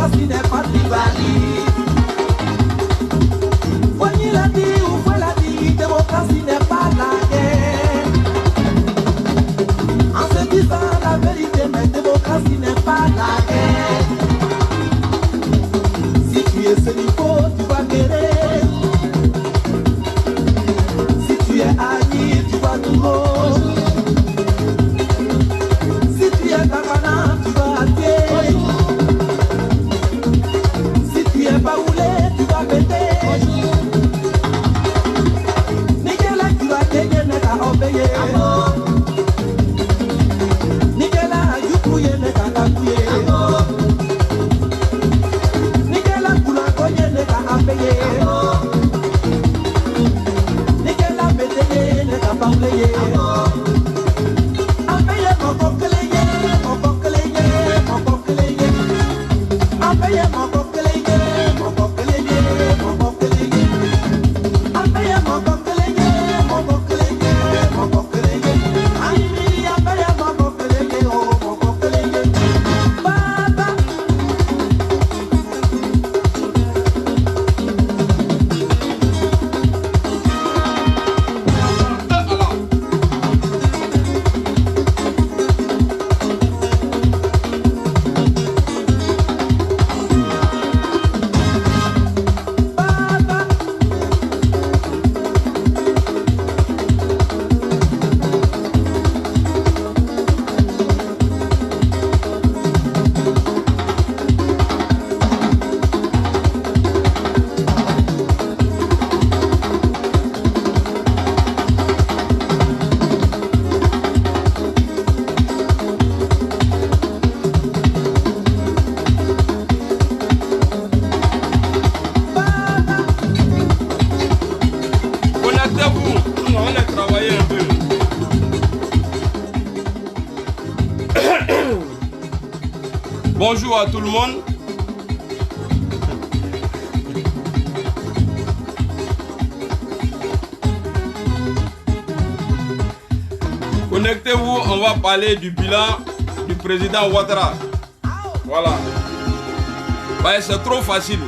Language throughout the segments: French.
démocratie n'est pas tribalisme. Voyez la dit ou voyez la dit, démocratie n'est pas la guerre. En se disant la vérité, mais démocratie n'est pas la guerre. Si tu es ce niveau, tu vas guérir. Si tu es Agni, tu vas tout haut. Si tu es Takana, tu vas attirer. Si tu es Baoulé, tu vas péter. Nicolas, tu vas gagner, n'est qu'à obéir. Nicolas, Youkouye, n'est qu'à tapouiller. Nicolas, Koulakoye, n'est qu'à appayer. Nicolas, Bétéye, n'est qu'à parler. Appayer mon coquelayé, mon coquelayé, mon coquelayé. Appayer mon coquelayé, mon coquelayé, mon coquelayé. Appayer mon coquelayé, mon coquelayé, mon coquelayé. Aïe, appayer mon coquelayé, oh, mon coquelayé. Baba. Connectez-vous, on a travaillé un peu. Bonjour à tout le monde. Connectez-vous, on va parler du bilan du président Ouattara. Voilà. Ouais, c'est trop facile.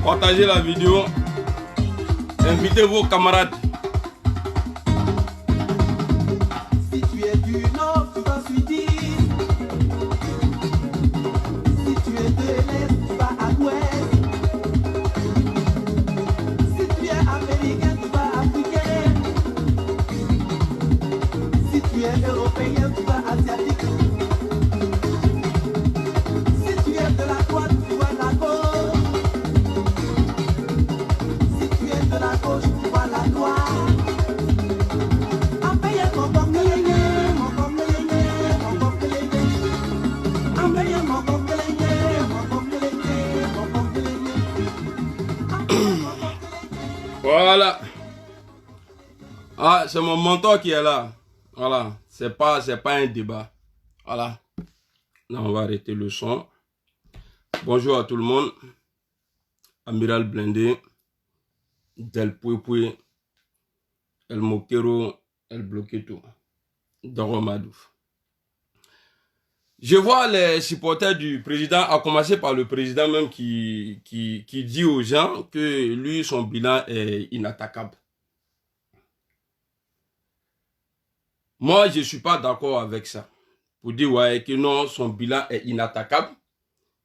Partagez la vidéo, invitez vos camarades. Si tu es du nord, tu vas suidir. Si tu es de l'est, tu vas à l'ouest. Si tu es américain, tu vas africain. Si tu es européen, tu vas asiatique. Si tu es de la droite, tu vas à la gauche. Si tu es de la gauche, tu vas à la droite. Voilà. Ah, c'est mon mentor qui est là. Voilà. C'est pas un débat. Voilà. Là, on va arrêter le son. Bonjour à tout le monde. Amiral Blindé. Del Pouépoué. El Mokero. El Bloqueto. Doro Madouf. Je vois les supporters du président, à commencer par le président même qui dit aux gens que lui, son bilan est inattaquable. Moi, je ne suis pas d'accord avec ça. Pour dire ouais, que non, son bilan est inattaquable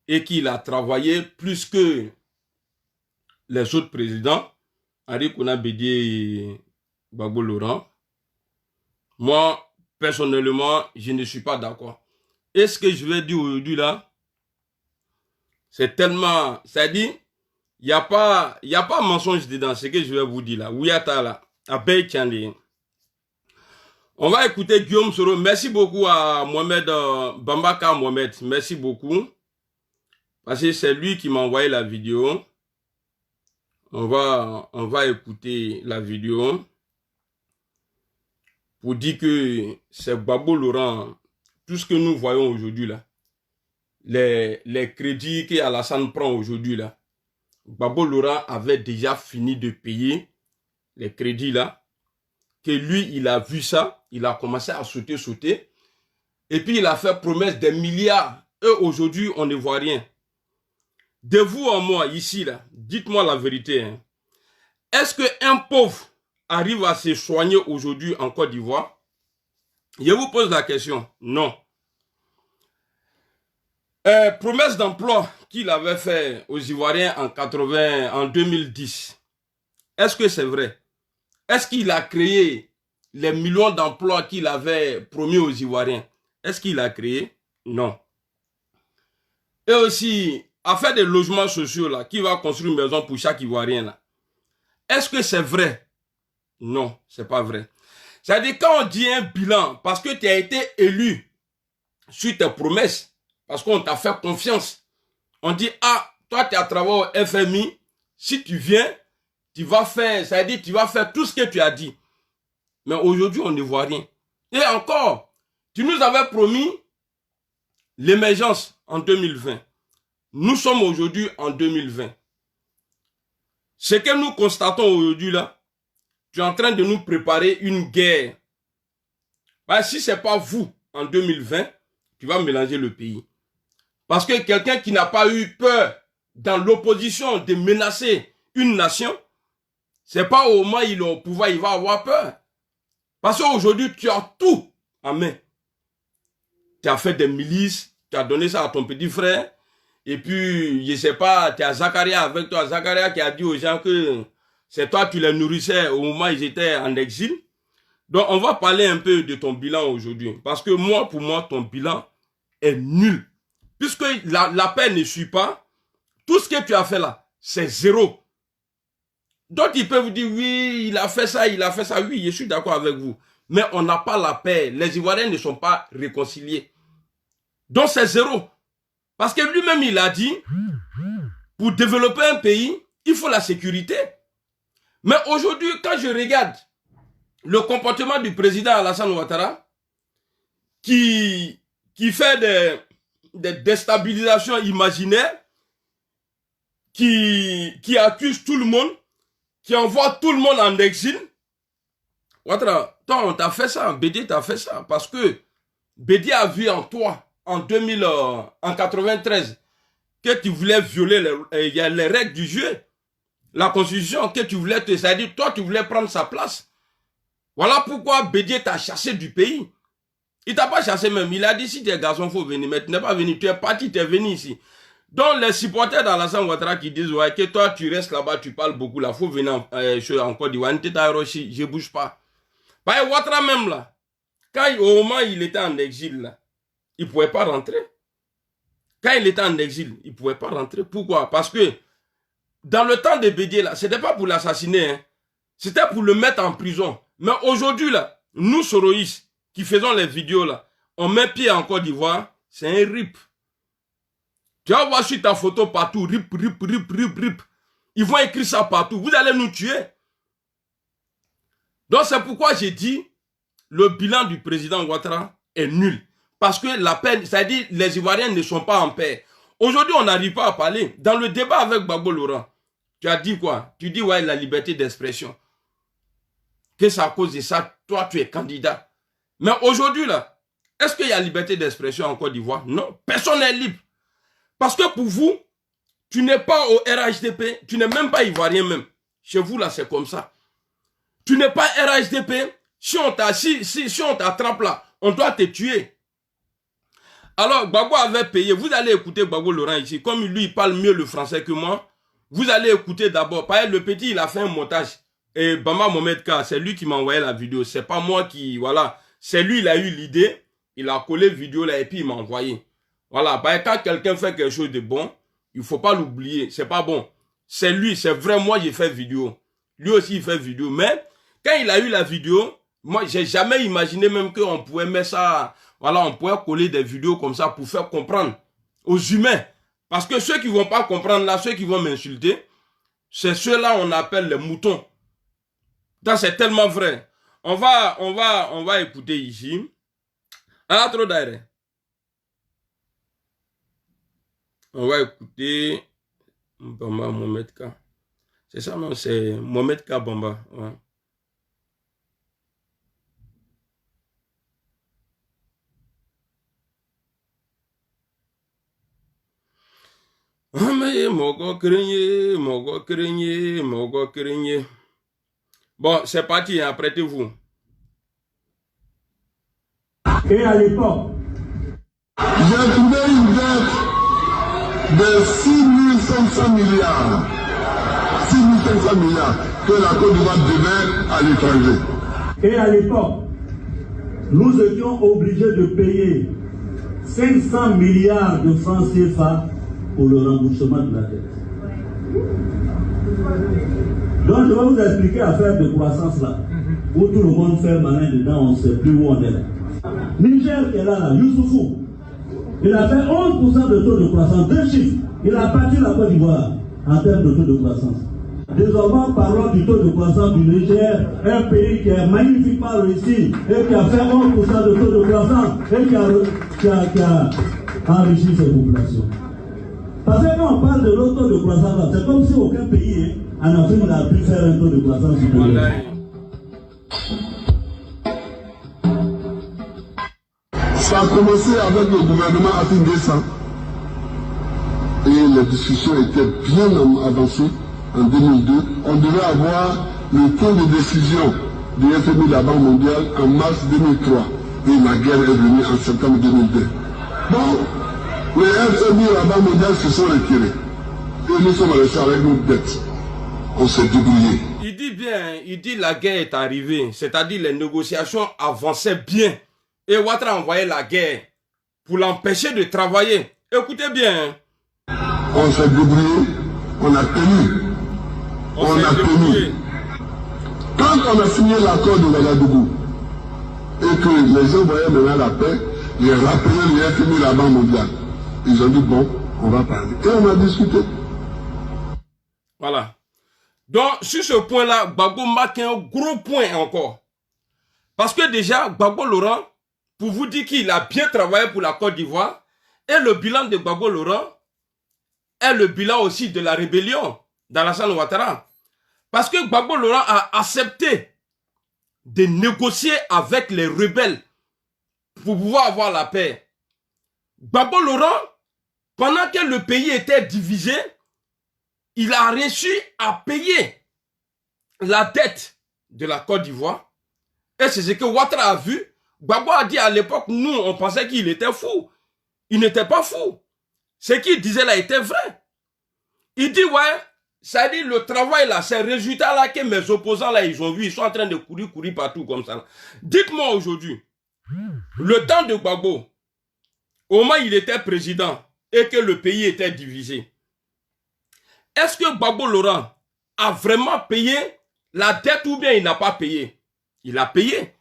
et qu'il a travaillé plus que les autres présidents, Henri Konan Bédié et Gbagbo Laurent. Moi, personnellement, je ne suis pas d'accord. Et ce que je vais dire aujourd'hui là, c'est tellement, ça dit, il n'y a pas mensonge dedans, ce que je vais vous dire là. Ouyata là, à Beytiandi. On va écouter Guillaume Soro. Merci beaucoup à Mohamed, Bambaka Mohamed. Merci beaucoup. Parce que c'est lui qui m'a envoyé la vidéo. On va écouter la vidéo. pour dire que c'est Gbagbo Laurent, tout ce que nous voyons aujourd'hui là, les crédits qu'Alassane prend aujourd'hui là, Gbagbo Laurent avait déjà fini de payer les crédits là, que lui, il a vu ça, il a commencé à sauter, et puis il a fait promesse des milliards. Et aujourd'hui, on ne voit rien. De vous en moi, ici, là, dites-moi la vérité. Hein. Est-ce qu'un pauvre arrive à se soigner aujourd'hui en Côte d'Ivoire? Je vous pose la question. Non. Promesse d'emploi qu'il avait fait aux Ivoiriens en 2010. Est-ce que c'est vrai? Est-ce qu'il a créé les millions d'emplois qu'il avait promis aux Ivoiriens? Est-ce qu'il a créé? Non. Et aussi, à faire des logements sociaux, là, qui va construire une maison pour chaque Ivoirien, là. Est-ce que c'est vrai? Non, c'est pas vrai. C'est-à-dire, quand on dit un bilan, parce que tu as été élu sur tes promesses, parce qu'on t'a fait confiance, on dit, ah, toi, tu as travaillé au FMI, si tu viens, tu vas faire, c'est-à-dire, tu vas faire tout ce que tu as dit. Mais aujourd'hui, on ne voit rien. Et encore, tu nous avais promis l'émergence en 2020. Nous sommes aujourd'hui en 2020. Ce que nous constatons aujourd'hui là, tu es en train de nous préparer une guerre. Ben, si ce n'est pas vous, en 2020, tu vas mélanger le pays. Parce que quelqu'un qui n'a pas eu peur dans l'opposition de menacer une nation, c'est pas au moment où il est au pouvoir, il va avoir peur. Parce qu'aujourd'hui, tu as tout en main. Tu as fait des milices, tu as donné ça à ton petit frère. Et puis, je ne sais pas, tu as Zakaria avec toi. Zakaria qui a dit aux gens que c'est toi qui les nourrissais au moment où ils étaient en exil. Donc, on va parler un peu de ton bilan aujourd'hui. Parce que moi, pour moi, ton bilan est nul. Puisque la paix ne suit pas, tout ce que tu as fait là, c'est zéro. Donc, ils peuvent vous dire, oui, il a fait ça. Oui, je suis d'accord avec vous. Mais on n'a pas la paix. Les Ivoiriens ne sont pas réconciliés. Donc, c'est zéro. Parce que lui-même, il a dit, pour développer un pays, il faut la sécurité. Mais aujourd'hui, quand je regarde le comportement du président Alassane Ouattara, qui fait des déstabilisations imaginaires, qui accuse tout le monde, qui envoie tout le monde en exil. Ouattara, toi, on t'a fait ça, Bédié t'a fait ça, parce que Bédié a vu en toi, en 93, que tu voulais violer les règles du jeu, la constitution, que tu voulais c'est-à-dire, toi, tu voulais prendre sa place. Voilà pourquoi Bédié t'a chassé du pays. Il t'a pas chassé même, il a dit, si t'es garçon, il faut venir, mais tu n'es pas venu, tu es parti, tu es venu ici. Donc, les supporters d'Alassane Ouattara qui disent, ouais, que toi, tu restes là-bas, tu parles beaucoup, là, il faut venir en Côte d'Ivoire, je bouge pas. Bah, Ouattara même, là, au moment où il était en exil, là, il ne pouvait pas rentrer. Quand il était en exil, il ne pouvait pas rentrer. Pourquoi? Parce que dans le temps de Bédié, là, ce n'était pas pour l'assassiner, hein. C'était pour le mettre en prison. Mais aujourd'hui, là, nous, Soroïs, qui faisons les vidéos, là, on met pied en Côte d'Ivoire, c'est un rip. Tu vas voir sur ta photo partout, rip, rip, rip, rip, rip. Ils vont écrire ça partout. Vous allez nous tuer. Donc, c'est pourquoi j'ai dit, le bilan du président Ouattara est nul. Parce que la paix, c'est-à-dire les Ivoiriens ne sont pas en paix. Aujourd'hui, on n'arrive pas à parler. Dans le débat avec Gbagbo Laurent, tu as dit quoi? Tu dis, ouais, la liberté d'expression. Que c'est à cause de ça, toi, tu es candidat. Mais aujourd'hui, là, est-ce qu'il y a liberté d'expression en Côte d'Ivoire? Non, personne n'est libre. Parce que pour vous, tu n'es pas au RHDP, tu n'es même pas ivoirien même. Chez vous, là, c'est comme ça. Tu n'es pas RHDP, si on t'attrape là, on doit te tuer. Alors, Gbagbo avait payé. Vous allez écouter Gbagbo Laurent ici. Comme lui, il parle mieux le français que moi. Vous allez écouter d'abord. Par exemple, le petit, il a fait un montage. Et Bamba Mohamed K, c'est lui qui m'a envoyé la vidéo. C'est pas moi qui, voilà. C'est lui, il a eu l'idée. Il a collé la vidéo là et puis il m'a envoyé. Voilà. Bah, quand quelqu'un fait quelque chose de bon, il faut pas l'oublier. C'est pas bon. C'est lui, c'est vrai. Moi, j'ai fait vidéo. Lui aussi, il fait vidéo. Mais, quand il a eu la vidéo, moi, j'ai jamais imaginé même qu'on pouvait mettre ça. Voilà, on pourrait coller des vidéos comme ça pour faire comprendre aux humains. Parce que ceux qui ne vont pas comprendre là, ceux qui vont m'insulter, c'est ceux-là on appelle les moutons. Ça, c'est tellement vrai. On va écouter ici. Ah, trop d'air. On va écouter Bamba Mohamed K. C'est ça, non? C'est Mohamed K. Bamba. Ouais. Bon, c'est parti, apprêtez-vous. Et à l'époque, j'ai trouvé une dette de 6500 milliards. 6500 milliards que la Côte d'Ivoire devait à l'étranger. Et à l'époque, nous étions obligés de payer 500 milliards de francs CFA pour le remboursement de la dette. Donc je vais vous expliquer l'affaire de croissance là, où tout le monde fait malin dedans, on ne sait plus où on est là. Niger qui est là, Youssoufou, il a fait 11% de taux de croissance, 2 chiffres. Il a battu la Côte d'Ivoire en termes de taux de croissance. Désormais, parlons du taux de croissance du Niger, un pays qui est magnifiquement réussi et qui a fait 11% de taux de croissance et qui a enrichi ses populations. Parce que quand on parle de l'autre taux de croissance, c'est comme si aucun pays en Afrique n'a pu faire un taux de croissance supérieur. Ça a commencé avec le gouvernement Atinguessa. Et les discussions étaient bien avancées en 2002. On devait avoir le point de décision du FMI de la Banque mondiale en mars 2003. Et la guerre est venue en septembre 2002. Bon, les FMI et la Banque mondiale se sont retirés. Et nous sommes restés avec nos dettes. On s'est débrouillé. Il dit bien, il dit la guerre est arrivée. C'est-à-dire les négociations avançaient bien. Et Ouattara a envoyé la guerre pour l'empêcher de travailler. Écoutez bien. On s'est débrouillé, on a tenu. On a tenu. Quand on a signé l'accord de Ouagadougou et que les gens voyaient maintenant la paix, ils rappelaient les FMI la Banque mondiale. Ils ont dit bon, on va parler. Et on a discuté. Voilà. Donc, sur ce point-là, Gbagbo marque un gros point encore. Parce que déjà, Gbagbo Laurent, pour vous dire qu'il a bien travaillé pour la Côte d'Ivoire, et le bilan de Gbagbo Laurent est le bilan aussi de la rébellion d'Alassane Ouattara. Parce que Gbagbo Laurent a accepté de négocier avec les rebelles pour pouvoir avoir la paix. Gbagbo Laurent, pendant que le pays était divisé, il a réussi à payer la dette de la Côte d'Ivoire. Et c'est ce que Ouattara a vu. Gbagbo a dit à l'époque, nous, on pensait qu'il était fou. Il n'était pas fou. Ce qu'il disait là était vrai. Il dit, ouais, ça dit le travail là, ces résultats là que mes opposants là, ils ont vu, ils sont en train de courir partout comme ça. Dites-moi aujourd'hui, le temps de Gbagbo, au moment où il était président et que le pays était divisé, est-ce que Gbagbo Laurent a vraiment payé la dette ou bien il n'a pas payé? Il a payé.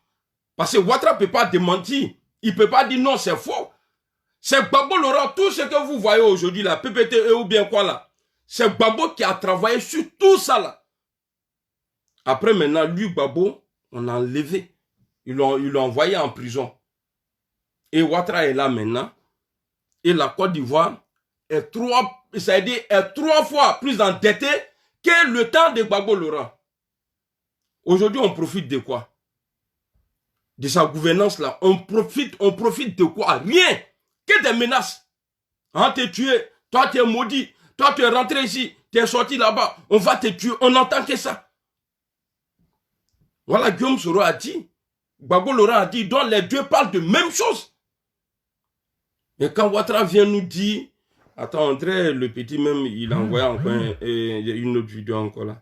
Parce que Ouattara ne peut pas démentir. Il ne peut pas dire non, c'est faux. C'est Gbagbo Laurent, tout ce que vous voyez aujourd'hui, la PPTE ou bien quoi là, c'est Gbagbo qui a travaillé sur tout ça là. Après maintenant, lui, Gbagbo, on a enlevé. Ils l'ont envoyé en prison. Et Ouattara est là maintenant. Et la Côte d'Ivoire est trois fois plus endettée que le temps de Gbagbo Laurent. Aujourd'hui, on profite de quoi? De sa gouvernance là. On profite de quoi? Rien. Que des menaces. On te tuer. Toi, tu es maudit. Toi, tu es rentré ici. Tu es sorti là-bas. On va te tuer. On n'entend que ça. Voilà, Guillaume Soro a dit. Gbagbo Laurent a dit. Donc, les deux parlent de même chose. Et quand Ouattara vient nous dire. Attends, André, le petit même, il a envoyé encore une autre vidéo encore là.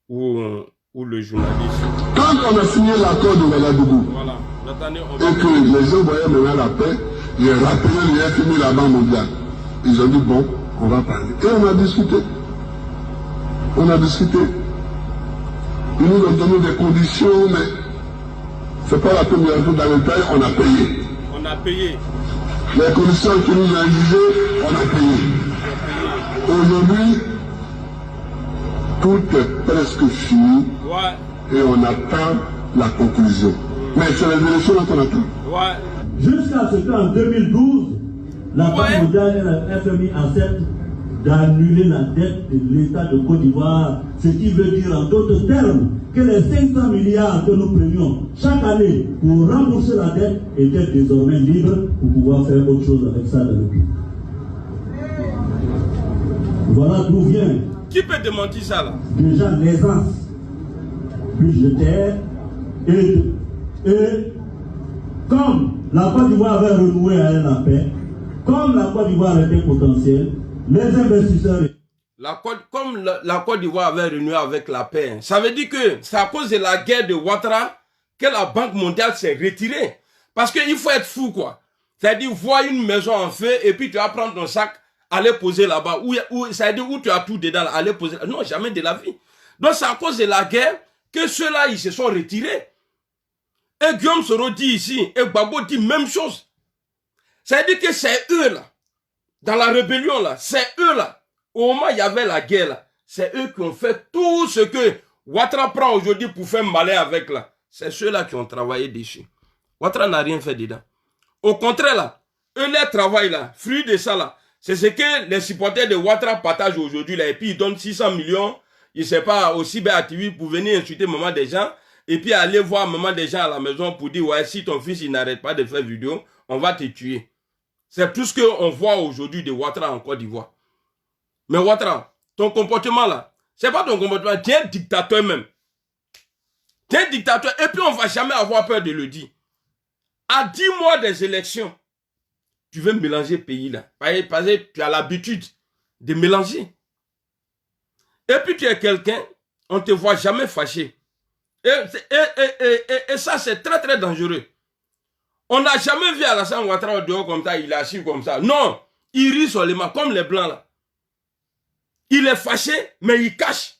Où le journaliste. Quand on a signé l'accord de Ouagadougou, Voilà. et que les gens voyaient maintenant la paix, ils rappelaient les FMI la Banque mondiale. Ils ont dit bon, on va parler. Et on a discuté. On a discuté. Ils nous ont donné des conditions, mais c'est pas la première fois dans le pays, on a payé. On a payé. Les conditions qu'ils nous ont exigées, on a payé. Aujourd'hui, tout est presque fini. Ouais. Et on attend la conclusion. Mais c'est les élections qu'on attend. Ouais. Jusqu'à ce qu'en 2012, la Banque mondiale et la FMI acceptent d'annuler la dette de l'État de Côte d'Ivoire, ce qui veut dire en d'autres termes que les 500 milliards que nous prenions chaque année pour rembourser la dette étaient désormais libres pour pouvoir faire autre chose avec ça dans le pays. Voilà d'où vient. Qui peut démentir ça là? Déjà l'aisance budgétaire et comme la Côte d'Ivoire avait renoué avec la paix, comme la Côte d'Ivoire était potentielle, les investisseurs... Comme la Côte d'Ivoire avait renoué avec la paix, ça veut dire que c'est à cause de la guerre de Ouattara que la Banque mondiale s'est retirée. Parce qu'il faut être fou quoi. C'est-à-dire voir une maison en feu et puis tu vas prendre ton sac, aller poser là-bas. C'est-à-dire où tu as tout dedans, aller poser. Non, jamais de la vie. Donc c'est à cause de la guerre que ceux-là, ils se sont retirés. Et Guillaume Soro dit ici, et Gbagbo dit même chose. C'est-à-dire que c'est eux là, dans la rébellion là, c'est eux là, au moment où il y avait la guerre là, c'est eux qui ont fait tout ce que Ouattara prend aujourd'hui pour faire malin avec là. C'est ceux-là qui ont travaillé dessus. Ouattara n'a rien fait dedans. Au contraire là, eux leur travail là, fruit de ça là, c'est ce que les supporters de Ouattara partagent aujourd'hui là, et puis ils donnent 600 millions, je ne sais pas, au CyberTV pour venir insulter maman des gens, et puis aller voir maman des gens à la maison pour dire, ouais, si ton fils il n'arrête pas de faire vidéo, on va te tuer. C'est tout ce qu'on voit aujourd'hui de Ouattara en Côte d'Ivoire. Mais Ouattara, ton comportement là, c'est pas ton comportement, tu es un dictateur même. Tu es un dictateur, et puis on ne va jamais avoir peur de le dire. À 10 mois des élections, tu veux mélanger le pays là. Parce que tu as l'habitude de mélanger. Et puis tu es quelqu'un, on ne te voit jamais fâché. Et ça, c'est très très dangereux. On n'a jamais vu Alassane Ouattara dehors comme ça, il est assis comme ça. Non, il rit seulement, comme les blancs là. Il est fâché, mais il cache.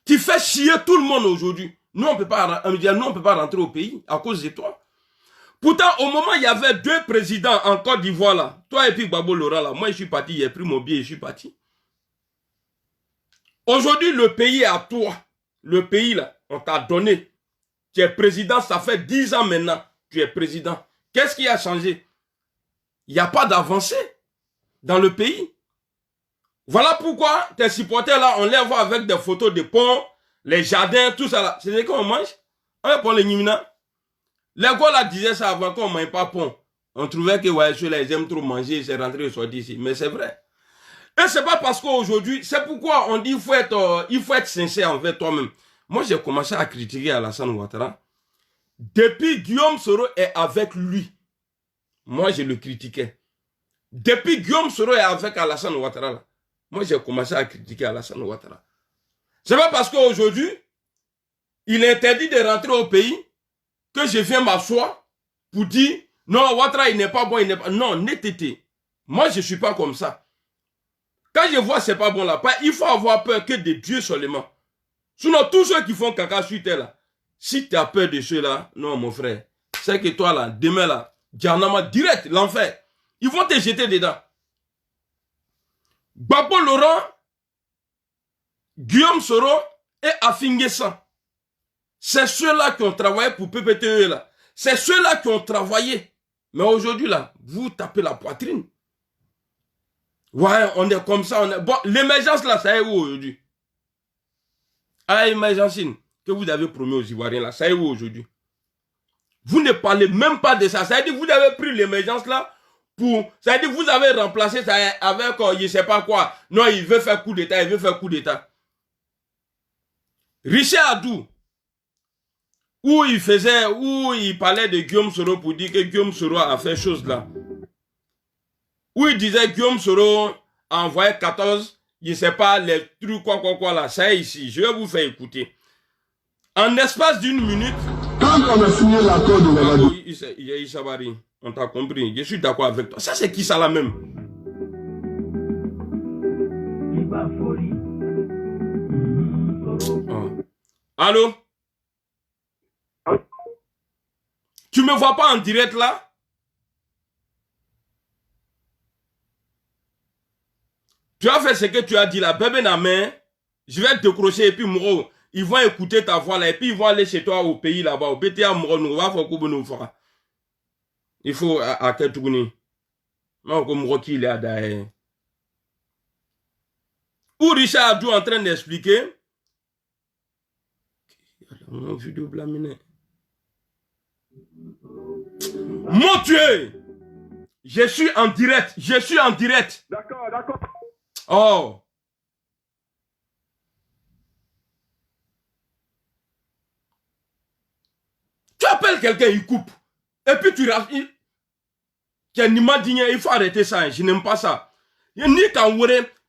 Tu fais chier tout le monde aujourd'hui. Nous, on ne peut pas rentrer au pays à cause de toi. Pourtant, au moment où il y avait 2 présidents en Côte d'Ivoire là, toi et puis Gbagbo Laurent là, moi je suis parti, j'ai pris mon billet et je suis parti. Aujourd'hui, le pays est à toi. Le pays là, on t'a donné. Tu es président, ça fait 10 ans maintenant. Tu es président. Qu'est-ce qui a changé? Il n'y a pas d'avancée dans le pays. Voilà pourquoi tes supporters là, on les voit avec des photos de ponts, les jardins, tout ça là. C'est ce qu'on mange. On va prendre les Nimina. Les gars là disaient ça avant qu'on ne mange pas pont. On trouvait que ouais, ceux-là, ils aiment trop manger, c'est rentré et sorti ici. Mais c'est vrai. Et c'est pas parce qu'aujourd'hui, c'est pourquoi on dit il faut être sincère envers toi-même. Moi, j'ai commencé à critiquer Alassane Ouattara. Depuis Guillaume Soro est avec lui, moi, je le critiquais. Depuis Guillaume Soro est avec Alassane Ouattara, là, moi, j'ai commencé à critiquer Alassane Ouattara. C'est pas parce qu'aujourd'hui, il est interdit de rentrer au pays que je viens m'asseoir pour dire non, Ouattara, il n'est pas bon, il n'est pas... Non, n'était. Moi, je ne suis pas comme ça. Quand je vois c'est pas bon là, il faut avoir peur que de Dieu seulement. Sinon, tous ceux qui font caca sur terre là, si tu as peur de ceux-là, non, mon frère, c'est que toi là, demain là, Djanama direct, l'enfer, ils vont te jeter dedans. Gbagbo Laurent, Guillaume Soro et Afinguessan. C'est ceux-là qui ont travaillé pour PPTE là. C'est ceux-là qui ont travaillé. Mais aujourd'hui là, vous tapez la poitrine. Ouais, on est comme ça. Bon, l'émergence là, ça est où aujourd'hui? Ah, l'émergence que vous avez promis aux Ivoiriens là, ça est où aujourd'hui? Vous ne parlez même pas de ça. Ça veut dire que vous avez pris l'émergence là pour... Ça veut dire que vous avez remplacé ça avec je ne sais pas quoi. Non, il veut faire coup d'état, il veut faire coup d'état. Richard Adou, où il parlait de Guillaume Soro pour dire que Guillaume Soro a fait chose là. Où il disait Guillaume Soro a envoyé 14, je ne sais pas, les trucs quoi là. Ça est ici, je vais vous faire écouter. En espace d'une minute... Quand on a signé l'accord de Ouagadougou... Isabari, on t'a compris, je suis d'accord avec toi. Ça c'est qui ça là même? Oh. Allô? Tu me vois pas en direct là? Tu as fait ce que tu as dit là, bébé na main, je vais te décrocher et puis Mouro, ils vont écouter ta voix là, et puis ils vont aller chez toi au pays là-bas, au PTA il faut à Ketuguni. Non, comme Rocky, il est à Daé. Ou Richard Adou en train d'expliquer. Mon vidéo blaminé. Mon Dieu! Je suis en direct. Je suis en direct. D'accord, d'accord. Oh. Tu appelles quelqu'un, il coupe. Et puis tu racontes. Il faut arrêter ça. Hein. Je n'aime pas ça. Ni quand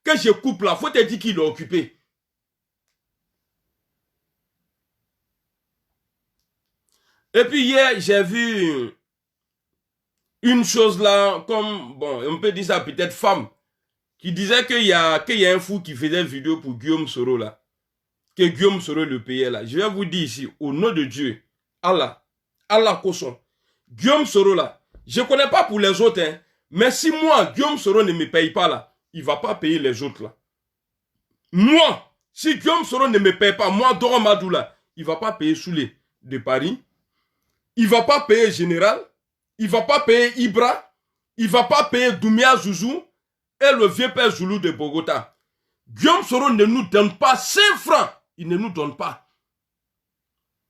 que je coupe là, faut te dire qu'il est occupé. Et puis hier, j'ai vu une chose là, comme, bon, on peut dire ça peut-être femme, qui disait qu'il y a un fou qui faisait vidéo pour Guillaume Soro là. Que Guillaume Soro le payait là. Je vais vous dire ici, au nom de Dieu, Allah Kosson, Guillaume Soro là, je ne connais pas pour les autres, hein, mais si moi, Guillaume Soro ne me paye pas là, il ne va pas payer les autres là. Moi, si Guillaume Soro ne me paye pas, moi, Doro Madou là, il ne va pas payer Soulé de Paris, il ne va pas payer Général, il ne va pas payer Ibra, il ne va pas payer Doumia Zouzou et le vieux père Zoulou de Bogota. Guillaume Soro ne nous donne pas 5 francs. Il ne nous donne pas.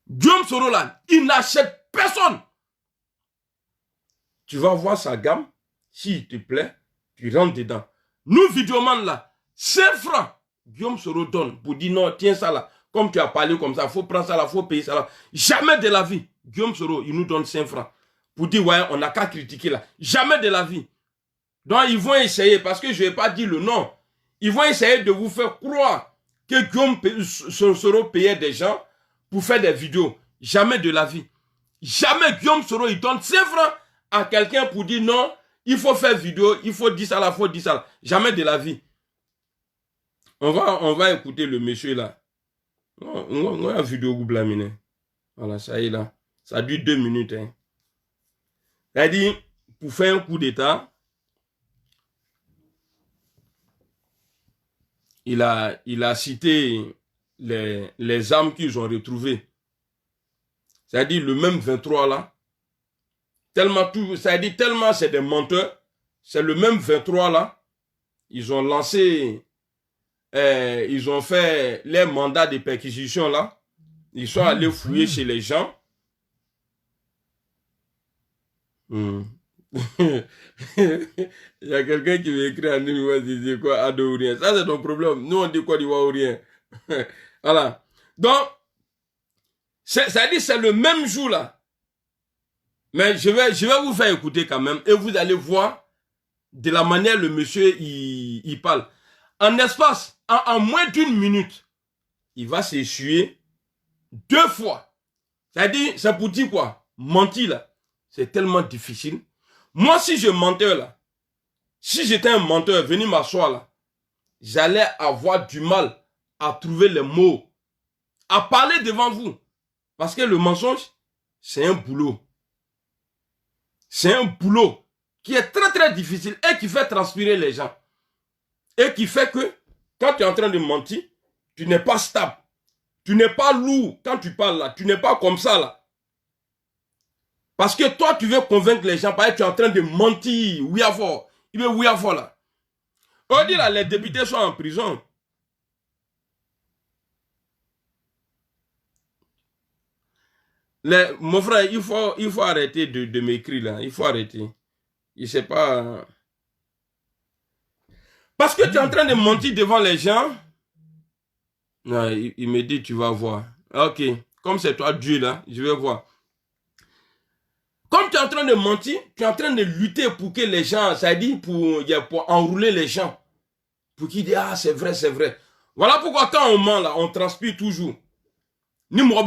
Guillaume Soro là, il n'achète personne. Tu vas voir sa gamme. S'il te plaît, tu rentres dedans. Nous, vidéoman là, 5 francs. Guillaume Soro donne pour dire non, tiens ça là. Comme tu as parlé comme ça, il faut prendre ça là, il faut payer ça là. Jamais de la vie. Guillaume Soro, il nous donne 5 francs. Pour dire, ouais, on n'a qu'à critiquer là. Jamais de la vie. Donc, ils vont essayer, parce que je ne vais pas dire le nom. Ils vont essayer de vous faire croire que Guillaume Soro payait des gens pour faire des vidéos. Jamais de la vie. Jamais Guillaume Soro, il donne 5 francs à quelqu'un pour dire non, il faut faire vidéo, il faut dire ça là, il faut dire ça là. Jamais de la vie. On va écouter le monsieur là. On a une vidéo goublamine. Voilà, ça y est là. Ça dure 2 minutes. Hein. Il dit, pour faire un coup d'état, il a cité les armes qu'ils ont retrouvées. C'est-à-dire le même 23 là. Tellement c'est des menteurs. C'est le même 23 là. Ils ont lancé, ils ont fait les mandats de perquisition là. Ils sont allés fouiller chez les gens. Il y a quelqu'un qui veut écrire en numéro, il dit quoi, ado ou rien. Ça, c'est ton problème. Nous, on dit quoi, du ou rien. Voilà. Donc, ça dit, c'est le même jour là. Mais je vais vous faire écouter quand même. Et vous allez voir de la manière le monsieur, il parle. En espace, en moins d'1 minute, il va s'essuyer 2 fois. C'est-à-dire, c'est pour dire quoi? Mentir là. C'est tellement difficile. Moi, si je mentais là, si j'étais un menteur, venu m'asseoir là, j'allais avoir du mal à trouver les mots, à parler devant vous. Parce que le mensonge, c'est un boulot. C'est un boulot qui est très très difficile et qui fait transpirer les gens. Et qui fait que, quand tu es en train de mentir, tu n'es pas stable. Tu n'es pas lourd quand tu parles là. Tu n'es pas comme ça là. Parce que toi, tu veux convaincre les gens, parce que tu es en train de mentir. Oui, à fort. Il veut oui, à fort là. On dit là, les députés sont en prison. Mon frère, il faut arrêter de m'écrire là. Il faut arrêter. Il ne sait pas. Parce que tu es en train de mentir devant les gens. Non, il me dit, tu vas voir. Ok. Comme c'est toi Dieu là, je vais voir. Comme tu es en train de mentir, tu es en train de lutter pour que les gens, ça dit pour enrouler les gens. Pour qu'ils disent, ah c'est vrai, c'est vrai. Voilà pourquoi quand on ment là, on transpire toujours. Ni moi,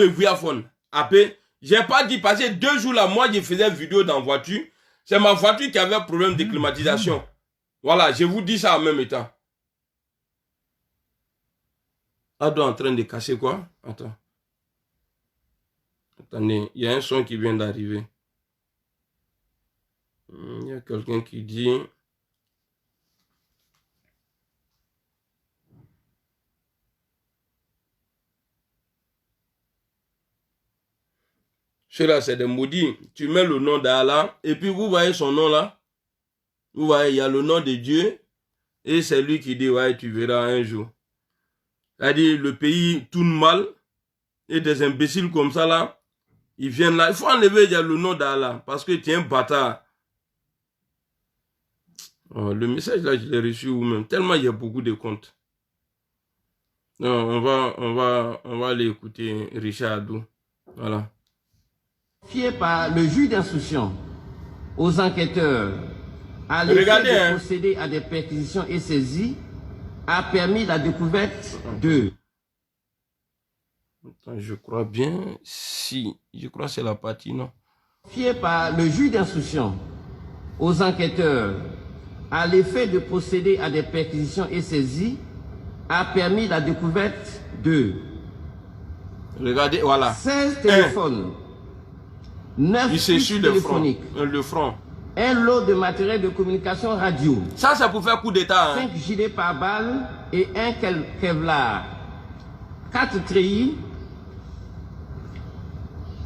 j'ai pas dit, passer 2 jours là, moi je faisais vidéo dans la voiture. C'est ma voiture qui avait un problème de climatisation. Voilà, je vous dis ça en même temps. Ado en train de casser quoi? Attends. Attendez, il y a un son qui vient d'arriver. Il y a quelqu'un qui dit... Ceux-là, c'est des maudits. Tu mets le nom d'Allah, et puis vous voyez son nom là. Vous voyez, il y a le nom de Dieu, et c'est lui qui dit, ouais, tu verras un jour. C'est-à-dire, le pays tourne mal, et des imbéciles comme ça là, ils viennent là. Il faut enlever le nom d'Allah, parce que tu es un bâtard. Oh, le message là, je l'ai reçu où même. Tellement il y a beaucoup de comptes. Non, on va aller écouter Richard Adou. Voilà. Fié par le juge d'instruction aux enquêteurs à l'effet de procéder à des perquisitions et saisies a permis la découverte de... Je crois bien, si, je crois que c'est la partie, non? Fié par le juge d'instruction aux enquêteurs à l'effet de procéder à des perquisitions et saisies a permis la découverte de... Regardez, voilà. 16 téléphones, 9 fiches téléphoniques, le front. Un lot de matériel de communication radio. Ça, c'est pour faire coup d'état. 5 gilets par balle et un Kevlar. 4 treillis.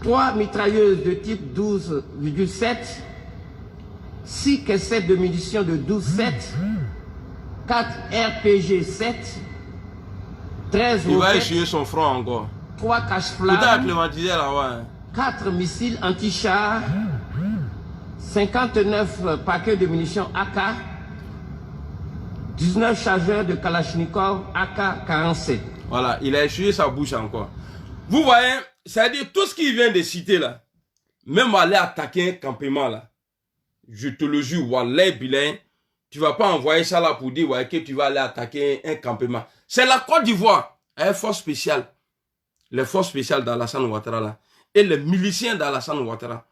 3 mitrailleuses de type 12,7. 6 caissettes de munitions de 12,7. 4 RPG 7. 13 Il va roquettes, essuyer son front encore. 3 Tout à cache-flammes. clémentiser là, ouais. 4 missiles anti-chars. 59 paquets de munitions AK, 19 chargeurs de Kalachnikov AK-47. Voilà, il a essuyé sa bouche encore. Vous voyez, c'est-à-dire tout ce qu'il vient de citer là, même aller attaquer un campement là, je te le jure, wallah bilain, tu vas pas envoyer ça là pour dire ouais, que tu vas aller attaquer un campement. C'est la Côte d'Ivoire, une force spéciale, les forces spéciales d'Alassane Ouattara là, et les miliciens d'Alassane Ouattara.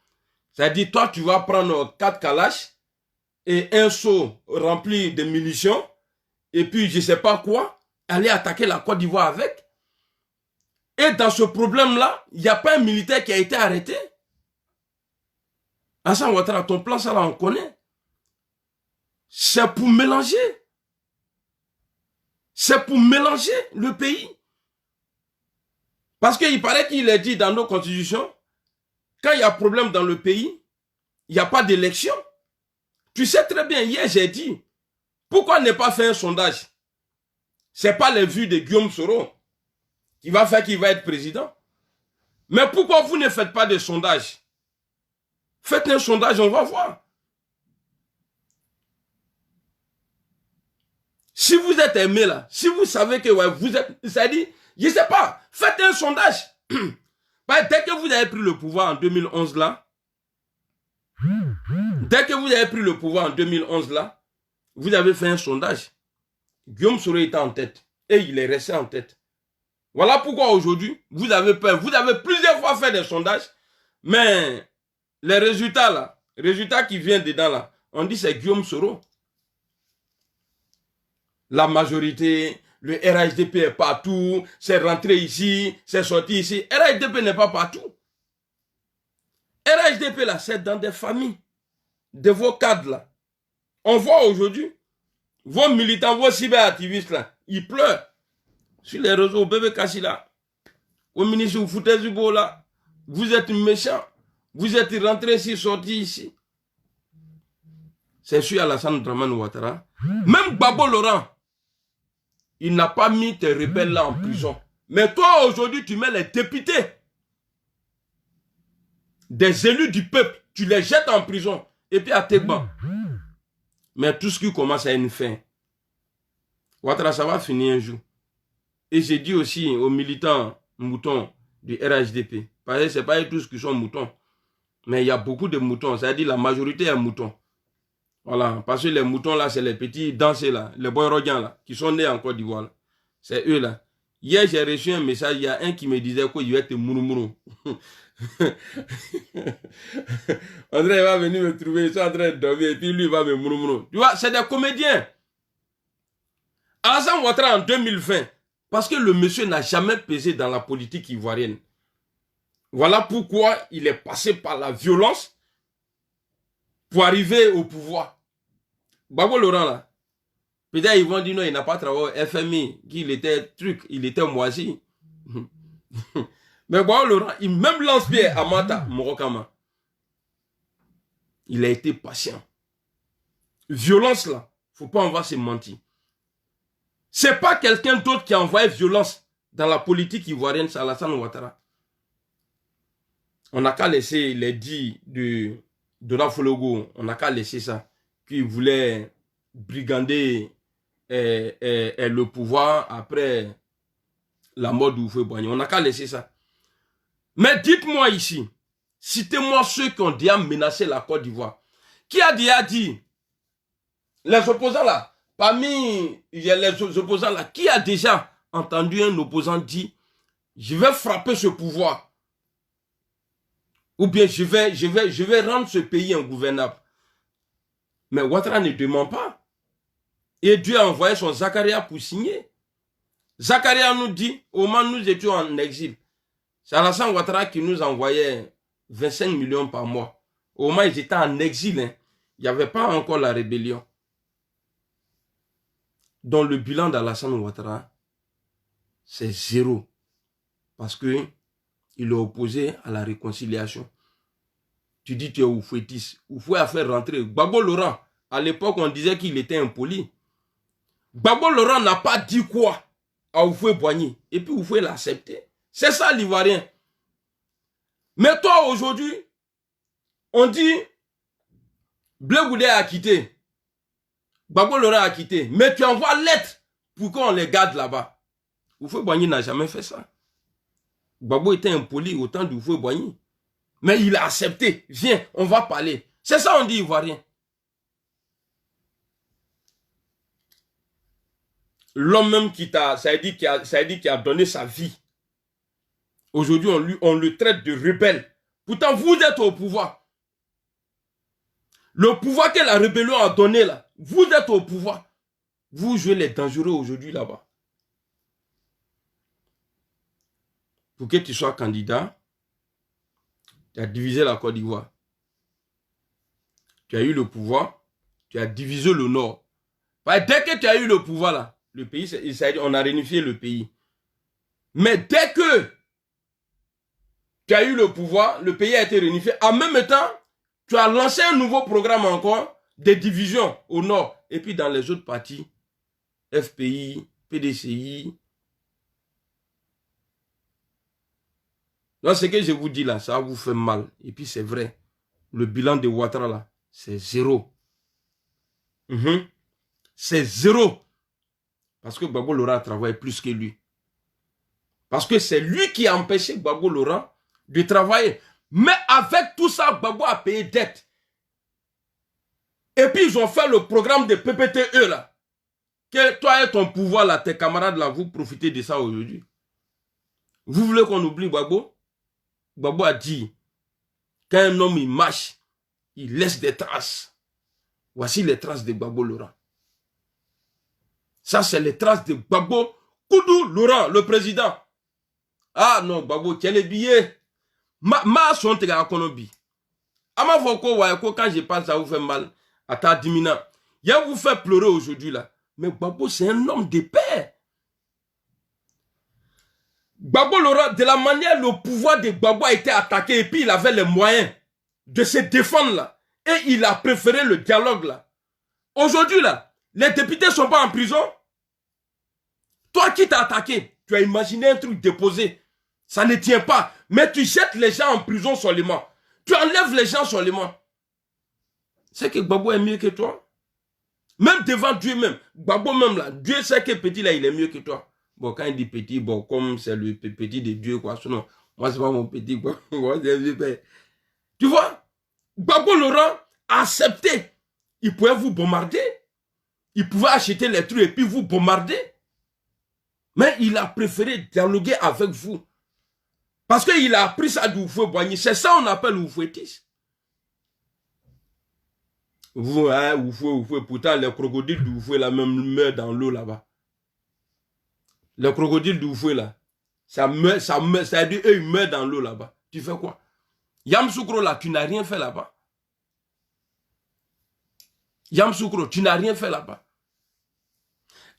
C'est-à-dire, toi, tu vas prendre 4 calaches et un seau rempli de munitions, et puis je ne sais pas quoi, aller attaquer la Côte d'Ivoire avec. Et dans ce problème-là, il n'y a pas un militaire qui a été arrêté. Alassane Ouattara, ton plan, ça là, on connaît. C'est pour mélanger. C'est pour mélanger le pays. Parce qu'il paraît qu'il est dit dans nos constitutions, quand il y a problème dans le pays, il n'y a pas d'élection. Tu sais très bien, hier j'ai dit, pourquoi ne pas faire un sondage? Ce n'est pas les vues de Guillaume Soro qui va faire qu'il va être président. Mais pourquoi vous ne faites pas de sondage? Faites un sondage, on va voir. Si vous êtes aimé là, si vous savez que ouais, vous êtes, c'est-à-dire, je ne sais pas, faites un sondage. Dès que vous avez pris le pouvoir en 2011 là, vous avez fait un sondage. Guillaume Soro était en tête et il est resté en tête. Voilà pourquoi aujourd'hui, vous avez peur. Vous avez plusieurs fois fait des sondages, mais les résultats là, résultats qui viennent dedans là, on dit c'est Guillaume Soro. La majorité, le RHDP est partout, c'est rentré ici, c'est sorti ici. RHDP n'est pas partout. RHDP là, c'est dans des familles, de vos cadres là. On voit aujourd'hui, vos militants, vos cyberactivistes là, ils pleurent sur les réseaux, bébé Kassi là. Au ministre, vous foutez du beau là. Vous êtes méchants. Vous êtes rentrés ici, sortis ici. C'est sur Alassane Dramane Ouattara. Même Babo Laurent, il n'a pas mis tes rebelles là en prison. Mais toi, aujourd'hui, tu mets les députés, des élus du peuple, tu les jettes en prison. Et puis à tes bancs. Mais tout ce qui commence à une fin. Ouattara, ça va finir un jour. Et j'ai dit aussi aux militants moutons du RHDP, parce que ce n'est pas tous qui sont moutons. Mais il y a beaucoup de moutons, c'est-à-dire la majorité est moutons. Voilà, parce que les moutons là, c'est les petits dansés là, les boyrodiens là, qui sont nés en Côte d'Ivoire. C'est eux là. Hier, j'ai reçu un message, il y a un qui me disait qu'il va être mouroumouron. André va venir me trouver, ils sont en train de dormir, et puis lui il va me mouroumouron. Tu vois, c'est des comédiens. Alassane Ouattara en 2020, parce que le monsieur n'a jamais pesé dans la politique ivoirienne. Voilà pourquoi il est passé par la violence pour arriver au pouvoir. Babo Laurent là, peut-être ils vont dire non, il n'a pas travaillé au FMI, qu'il était truc, il était moisi. Mais bon, Laurent, il même lance-pierre à Mata, Morokama. Il a été patient. Violence là, faut pas en voir se mentir. C'est pas quelqu'un d'autre qui a envoyé violence dans la politique ivoirienne, c'est Alassane Ouattara. On n'a qu'à laisser les dits de Donafologo, on n'a qu'à laisser ça. Qui voulait brigander le pouvoir après la mort d'Houphouët-Boigny. On n'a qu'à laisser ça. Mais dites-moi ici, citez-moi ceux qui ont déjà menacé la Côte d'Ivoire. Qui a déjà dit, les opposants là, parmi les opposants là, qui a déjà entendu un opposant dire, je vais frapper ce pouvoir, ou bien je vais rendre ce pays ingouvernable. Mais Ouattara ne demande pas. Et Dieu a envoyé son Zakaria pour signer. Zakaria nous dit, au moment où nous étions en exil, c'est Alassane Ouattara qui nous envoyait 25 millions par mois. Au moment où ils étaient en exil, hein, il n'y avait pas encore la rébellion. Donc le bilan d'Alassane Ouattara, c'est 0. Parce qu'il est opposé à la réconciliation. Tu dis tu es Houphouëtiste. Houphouët a fait rentrer Gbagbo Laurent. À l'époque, on disait qu'il était impoli. Gbagbo Laurent n'a pas dit quoi à Houphouët-Boigny. Et puis Houphouët l'a accepté. C'est ça l'Ivoirien. Mais toi, aujourd'hui, on dit Blé Goudé a quitté. Gbagbo Laurent a quitté. Mais tu envoies lettre pour qu'on les garde là-bas. Houphouët-Boigny n'a jamais fait ça. Gbagbo était impoli au temps d'Houphouët-Boigny. Mais il a accepté. Viens, on va parler. C'est ça on dit Ivoirien. L'homme même qui t'a, ça a dit qu'il a donné sa vie. Aujourd'hui, on le traite de rebelle. Pourtant, vous êtes au pouvoir. Le pouvoir que la rébellion a donné là, vous êtes au pouvoir. Vous jouez les dangereux aujourd'hui là-bas. Pour que tu sois candidat, tu as divisé la Côte d'Ivoire. Tu as eu le pouvoir, tu as divisé le Nord. Dès que tu as eu le pouvoir là, le pays, on a réunifié le pays. Mais dès que tu as eu le pouvoir, le pays a été réunifié. En même temps, tu as lancé un nouveau programme encore de division au Nord. Et puis dans les autres parties, FPI, PDCI. Donc ce que je vous dis là, ça vous fait mal. Et puis c'est vrai, le bilan de Ouattara là, c'est 0. C'est 0. Parce que Gbagbo Laurent a travaillé plus que lui. Parce que c'est lui qui a empêché Gbagbo Laurent de travailler. Mais avec tout ça, Gbagbo a payé dette. Et puis ils ont fait le programme de PPTE là. Que toi et ton pouvoir là, tes camarades là, vous profitez de ça aujourd'hui. Vous voulez qu'on oublie Gbagbo? Gbagbo a dit, quand un homme il marche, il laisse des traces. Voici les traces de Gbagbo Laurent. Ça, c'est les traces de Gbagbo Koudou Laurent, le président. Ah non, Gbagbo, tu as les billets. Ma son te ga konobi. Ama foko waeko, quand je pense, ça vous fait mal. À ta dimina. Il vous fait pleurer aujourd'hui là. Mais Gbagbo, c'est un homme de paix. Gbagbo Laurent, de la manière le pouvoir de Gbagbo a été attaqué et puis il avait les moyens de se défendre là. Et il a préféré le dialogue là. Aujourd'hui là, les députés ne sont pas en prison. Toi qui t'as attaqué, tu as imaginé un truc déposé. Ça ne tient pas. Mais tu jettes les gens en prison seulement. Tu enlèves les gens seulement. C'est que Gbagbo est mieux que toi. Même devant Dieu même. Gbagbo même là. Dieu sait que petit là, il est mieux que toi. Bon, quand il dit petit, bon, comme c'est le petit de Dieu, quoi. Sinon, moi, c'est pas mon petit, quoi. Tu vois? Gbagbo Laurent a accepté. Il pouvait vous bombarder. Il pouvait acheter les trucs et puis vous bombarder. Mais il a préféré dialoguer avec vous. Parce qu'il a appris ça d'Houphouët-Boigny. C'est ça qu'on appelle Houphouëtiste. Vous, hein, Houphouët, pourtant les crocodiles d'Houphouët là même meurent dans l'eau là-bas. Les crocodiles d'Houphouët là, ça dit eux ils meurent dans l'eau là-bas. Tu fais quoi? Yamoussoukro là, tu n'as rien fait là-bas. Yamoussoukro, tu n'as rien fait là-bas.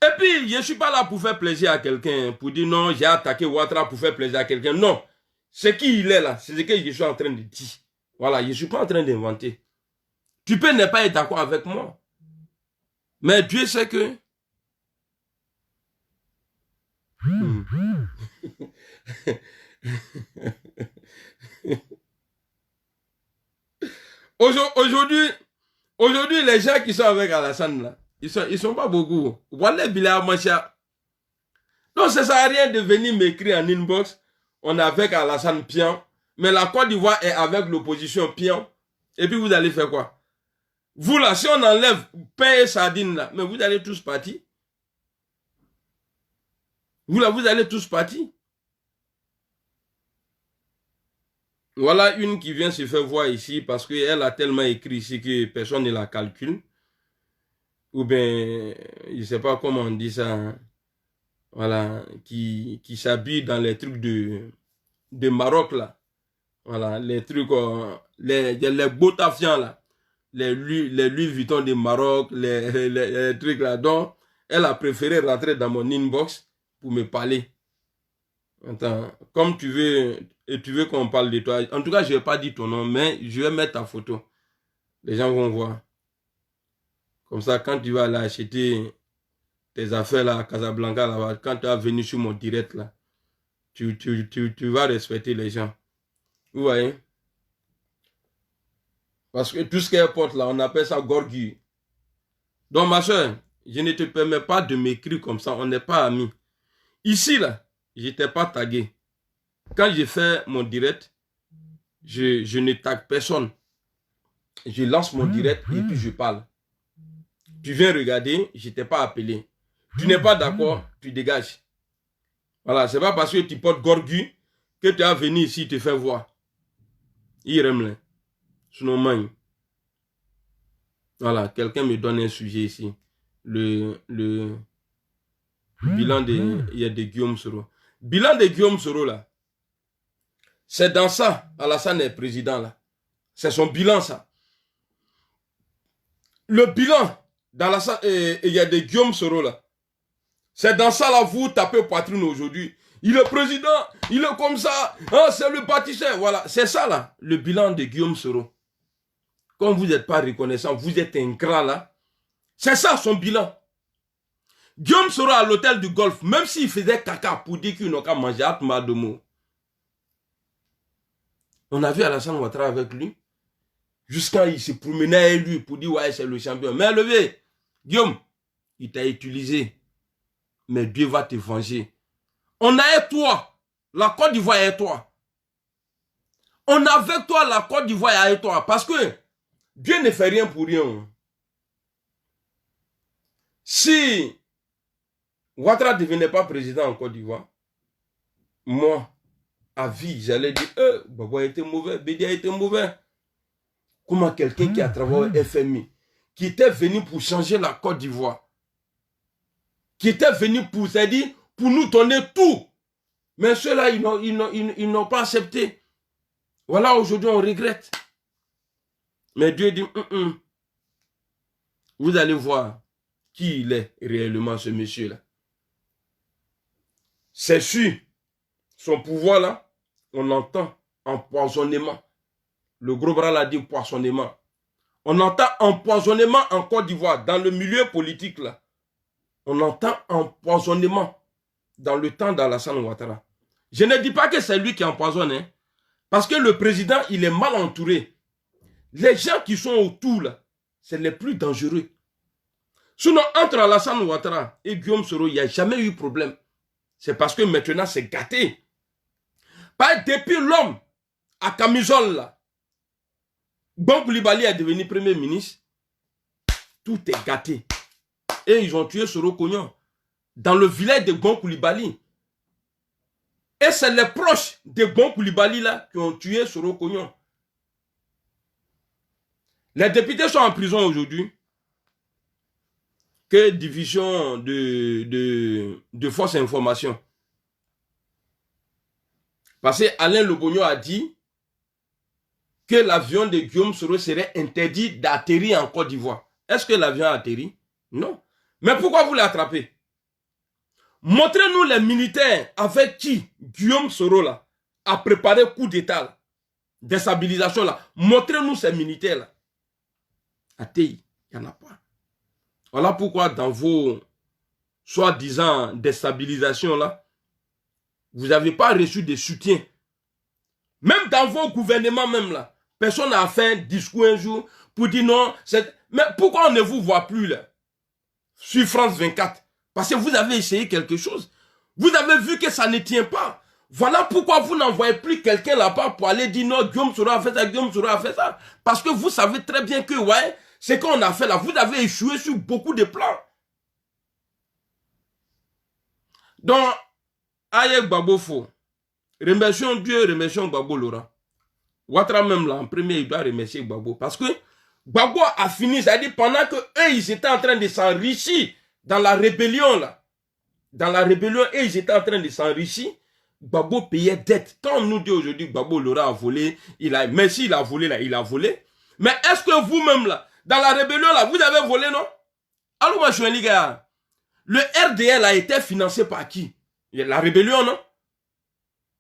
Et puis, je ne suis pas là pour faire plaisir à quelqu'un, pour dire non, j'ai attaqué Ouattara pour faire plaisir à quelqu'un. Non. Ce qu'il est là, c'est ce que je suis en train de dire. Voilà, je ne suis pas en train d'inventer. Tu peux ne pas être d'accord avec moi. Mais Dieu sait que... Aujourd'hui, les gens qui sont avec Alassane, là, ils sont pas beaucoup. Voilà, Bila Macha. Donc, ça ne sert à rien de venir m'écrire en inbox. On est avec Alassane Pian. Mais la Côte d'Ivoire est avec l'opposition Pian. Et puis, vous allez faire quoi? Vous, là, si on enlève pain et sardine, là, mais vous allez tous partir. Vous, là, vous allez tous partir. Voilà une qui vient se faire voir ici parce qu'elle a tellement écrit ici que personne ne la calcule. Ou bien, je ne sais pas comment on dit ça. Hein. Voilà, qui s'habille dans les trucs de Maroc, là. Voilà, les trucs, les botafians, là. Les Louis Vuitton de Maroc, les trucs là. Donc, elle a préféré rentrer dans mon inbox pour me parler. Attends, comme tu veux qu'on parle de toi. En tout cas, je ne vais pas dire ton nom, mais je vais mettre ta photo. Les gens vont voir. Comme ça, quand tu vas aller acheter tes affaires là à Casablanca, là, quand tu vas venir sur mon direct, là, tu vas respecter les gens. Vous voyez? Parce que tout ce qu'elle porte là, on appelle ça gorgui. Donc ma soeur, je ne te permets pas de m'écrire comme ça, on n'est pas amis. Ici là, je n'étais pas tagué. Quand j'ai fait mon direct, je ne tague personne. Je lance mon direct et puis je parle. Tu viens regarder, je ne t'ai pas appelé. Tu n'es pas d'accord, tu dégages. Voilà, c'est pas parce que tu portes gorgui que tu as venu ici te faire voir. Iremle. Voilà, quelqu'un me donne un sujet ici. Le bilan de Guillaume Soro. Bilan de Guillaume Soro là. C'est dans ça, Alassane est président là. C'est son bilan ça. Le bilan d'Alassane il y a des Guillaume Soro là. C'est dans ça là, vous tapez poitrine aujourd'hui. Il est président, il est comme ça. Hein, c'est le bâtisseur. Voilà, c'est ça là, le bilan de Guillaume Soro. Comme vous n'êtes pas reconnaissant, vous êtes ingrat là. C'est ça son bilan. Guillaume Soro à l'hôtel du Golfe, même s'il faisait caca pour dire qu'il n'a qu'à manger à Madomo. On a vu Alassane Ouattara avec lui. Jusqu'à il se promenait avec lui pour dire ouais c'est le champion. Mais levé, Guillaume, il t'a utilisé. Mais Dieu va te venger. On a avec toi. La Côte d'Ivoire est avec toi. On a avec toi la Côte d'Ivoire est avec toi. Parce que Dieu ne fait rien pour rien. Si Ouattara ne devenait pas président en Côte d'Ivoire, moi, à vie, j'allais dire, Baba a été mauvais, Bédia a été mauvais. Comment quelqu'un qui a travaillé au FMI, qui était venu pour changer la Côte d'Ivoire, qui était venu pour, c'est-à-dire, pour nous donner tout. Mais ceux-là, ils n'ont pas accepté. Voilà, aujourd'hui, on regrette. Mais Dieu dit, vous allez voir qui il est réellement, ce monsieur-là. C'est sûr, son pouvoir-là, on entend empoisonnement. Le gros bras l'a dit empoisonnement. On entend empoisonnement en Côte d'Ivoire, dans le milieu politique, là. On entend empoisonnement dans le temps d'Alassane Ouattara. Je ne dis pas que c'est lui qui empoisonne, hein, parce que le président, il est mal entouré. Les gens qui sont autour, là, c'est les plus dangereux. Sinon, entre Alassane Ouattara et Guillaume Soro, il n'y a jamais eu problème. C'est parce que maintenant, c'est gâté. Pas depuis l'homme à camisole, là, Bon Koulibaly est devenu premier ministre, tout est gâté. Et ils ont tué Soro Kognon dans le village de Bon Koulibaly. Et c'est les proches de Bon Koulibaly là qui ont tué Soro Kognon. Les députés sont en prison aujourd'hui. Que division de fausses informations. Parce que Alain Lobogno a dit que l'avion de Guillaume Soro serait interdit d'atterrir en Côte d'Ivoire. Est-ce que l'avion a atterri? Non. Mais pourquoi vous l'attrapez? Montrez-nous les militaires avec qui Guillaume Soro là à préparer coup d'état, déstabilisation là. Montrez-nous ces militaires là. À TI, il n'y en a pas. Voilà pourquoi dans vos soi-disant déstabilisations là, vous n'avez pas reçu de soutien. Même dans vos gouvernements même là, personne n'a fait un discours un jour pour dire non. Mais pourquoi on ne vous voit plus là? Sur France 24. Parce que vous avez essayé quelque chose. Vous avez vu que ça ne tient pas. Voilà pourquoi vous n'envoyez plus quelqu'un là-bas pour aller dire non, Guillaume Soro a fait ça, Guillaume Soro a fait ça. Parce que vous savez très bien que, ouais, ce qu'on a fait là, vous avez échoué sur beaucoup de plans. Donc, Aye Gbagbo Fo, remercions Dieu, remercions Gbagbo Laurent. Ouattara même là, en premier, il doit remercier Gbagbo. Parce que Gbagbo a fini, c'est-à-dire pendant que eux, ils étaient en train de s'enrichir dans la rébellion là. Dans la rébellion, eux, ils étaient en train de s'enrichir. Gbagbo payait dette. Quand on nous dit aujourd'hui Gbagbo Laurent a volé, mais s'il a volé là, il a volé. Mais est-ce que vous-même là, dans la rébellion là, vous avez volé, non? Alors moi, je suis un gars. Le RDL a été financé par qui? La rébellion, non?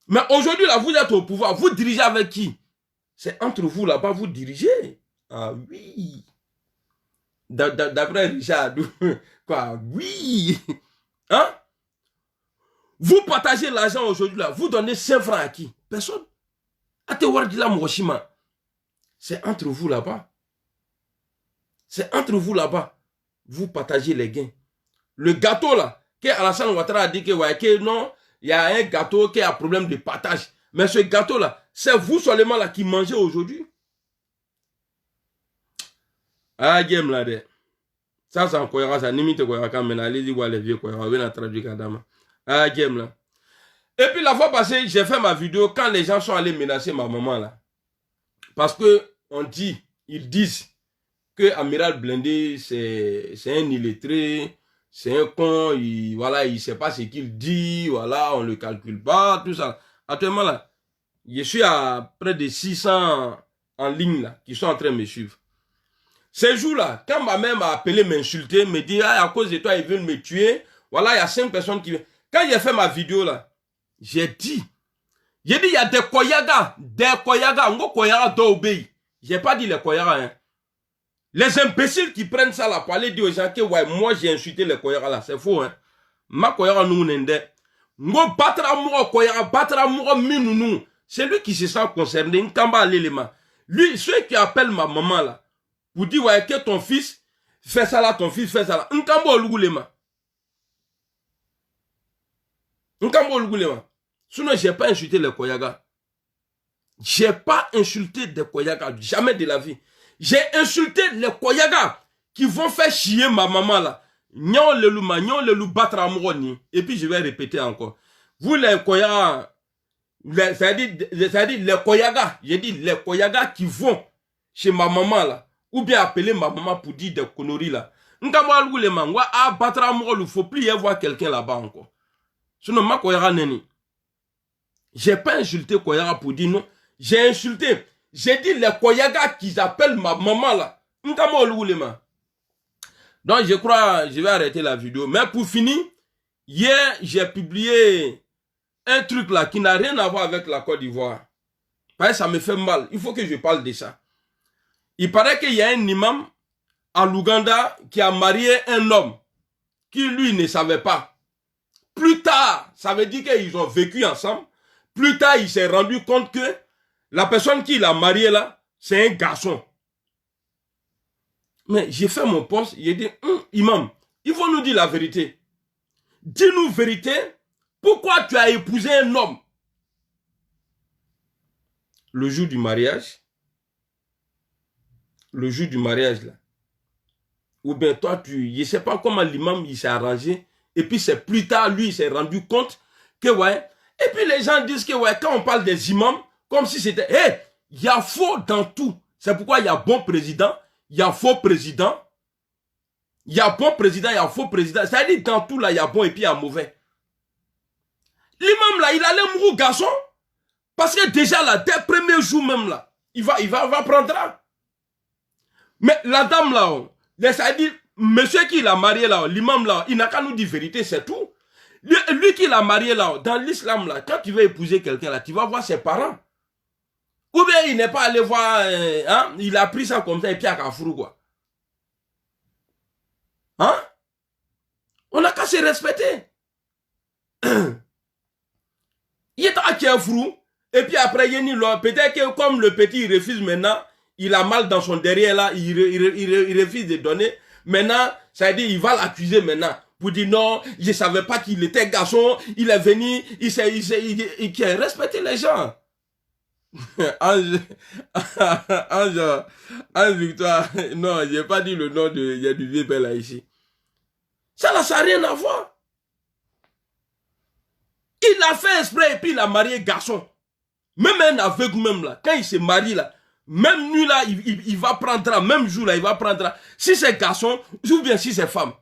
Mais aujourd'hui là, vous êtes au pouvoir. Vous dirigez avec qui? C'est entre vous là-bas, vous dirigez. Ah oui. D'après Richard, quoi? Oui. Hein? Vous partagez l'argent aujourd'hui là. Vous donnez 5 francs à qui? Personne. C'est entre vous là-bas. C'est entre vous là-bas. Vous partagez les gains. Le gâteau là, que Alassane Ouattara a dit que, ouais, que non, il y a un gâteau qui a problème de partage. Mais ce gâteau là, c'est vous seulement là qui mangez aujourd'hui. Ah, game là, de. Ça, c'est en Koyara, ça limite Koyara quand même. Allez-y voir les vieux Koyara. On va traduire Kadama. Ah, game là. Et puis la fois passée, j'ai fait ma vidéo quand les gens sont allés menacer ma maman là. Parce que on dit, ils disent que Amiral Blindé, c'est un illettré, c'est un con, voilà, il ne sait pas ce qu'il dit, voilà, on ne le calcule pas, tout ça. Actuellement là, je suis à près de 600 en ligne là, qui sont en train de me suivre. Ces jours-là, quand ma mère m'a appelé m'insulter, me dit, ah, à cause de toi, ils veulent me tuer, voilà, il y a 5 personnes qui... Quand j'ai fait ma vidéo là, j'ai dit, il y a des Koyaga, ngo Koyaga d'obéi. J'ai pas dit les Koyaga, hein. Les imbéciles qui prennent ça là pour aller dire aux gens que, ouais, moi j'ai insulté les Koyaga là, c'est faux, hein. Ma Koyaga nous n'ende. Ngo batra mouro Koyaga, batra mouro minounou. C'est lui qui se sent concerné, Nkamba l'élément. Lui, ceux qui appellent ma maman là, pour dire, ouais, que ton fils fait ça là, ton fils fait ça là. Nkamba l'oulema. Nkamba l'oulema. Sinon, j'ai pas insulté les Koyaga. J'ai pas insulté des Koyaga, jamais de la vie. J'ai insulté les Koyaga qui vont faire chier ma maman là. Nyon le loup batra mouroni. Et puis je vais répéter encore. Vous les Koyaga, c'est-à-dire les Koyaga, j'ai dit les Koyaga qui vont chez ma maman là, ou bien appeler ma maman pour dire des conneries là. Nkama l'ou les mangwa, ah batra mouroni, il faut plus y avoir quelqu'un là-bas encore. Sinon ma Koyaga neni. J'ai pas insulté Koyaga pour dire non. J'ai insulté. J'ai dit les Koyaga qui appellent ma maman là. Donc je crois, je vais arrêter la vidéo. Mais pour finir, hier j'ai publié un truc là qui n'a rien à voir avec la Côte d'Ivoire. Parce que ça me fait mal. Il faut que je parle de ça. Il paraît qu'il y a un imam à l'Ouganda qui a marié un homme qui lui ne savait pas. Plus tard, ça veut dire qu'ils ont vécu ensemble. Plus tard, il s'est rendu compte que la personne qui l'a marié là, c'est un garçon. Mais j'ai fait mon poste, j'ai dit, imam, il faut nous dire la vérité. Dis-nous la vérité, pourquoi tu as épousé un homme le jour du mariage là. Ou bien toi, je ne sais pas comment l'imam il s'est arrangé. Et puis c'est plus tard, lui, il s'est rendu compte que, ouais. Et puis les gens disent que, ouais, quand on parle des imams, comme si c'était, hé, il y a faux dans tout. C'est pourquoi il y a bon président, il y a faux président. Il y a bon président, il y a faux président. C'est-à-dire dans tout là, il y a bon et puis il y a mauvais. L'imam là, il allait mourir garçon. Parce que déjà là, dès le premier jour même là, il va prendre. Mais la dame là, c'est-à-dire, monsieur qui l'a marié là, l'imam là, il n'a qu'à nous dire vérité, c'est tout. lui qui l'a marié là, dans l'islam là, quand tu veux épouser quelqu'un là, tu vas voir ses parents. Ou bien il n'est pas allé voir, hein, il a pris ça comme ça et puis à Kafrou quoi. Hein? On n'a qu'à se respecter. Il est à Kafrou et puis après peut-être que comme le petit il refuse maintenant, il a mal dans son derrière là, il refuse de donner. Maintenant, ça veut dire il va l'accuser maintenant. Pour dire non, je ne savais pas qu'il était garçon, il est venu, il a respecté les gens. Ange Victoire, non, je n'ai pas dit le nom du vieux père là ici. Ça n'a rien à voir. Il a fait exprès et puis il a marié garçon. Même un aveugle même là, quand il se marie là, même lui là, il va prendre, même jour là, il va prendre, si c'est garçon ou bien si c'est femme.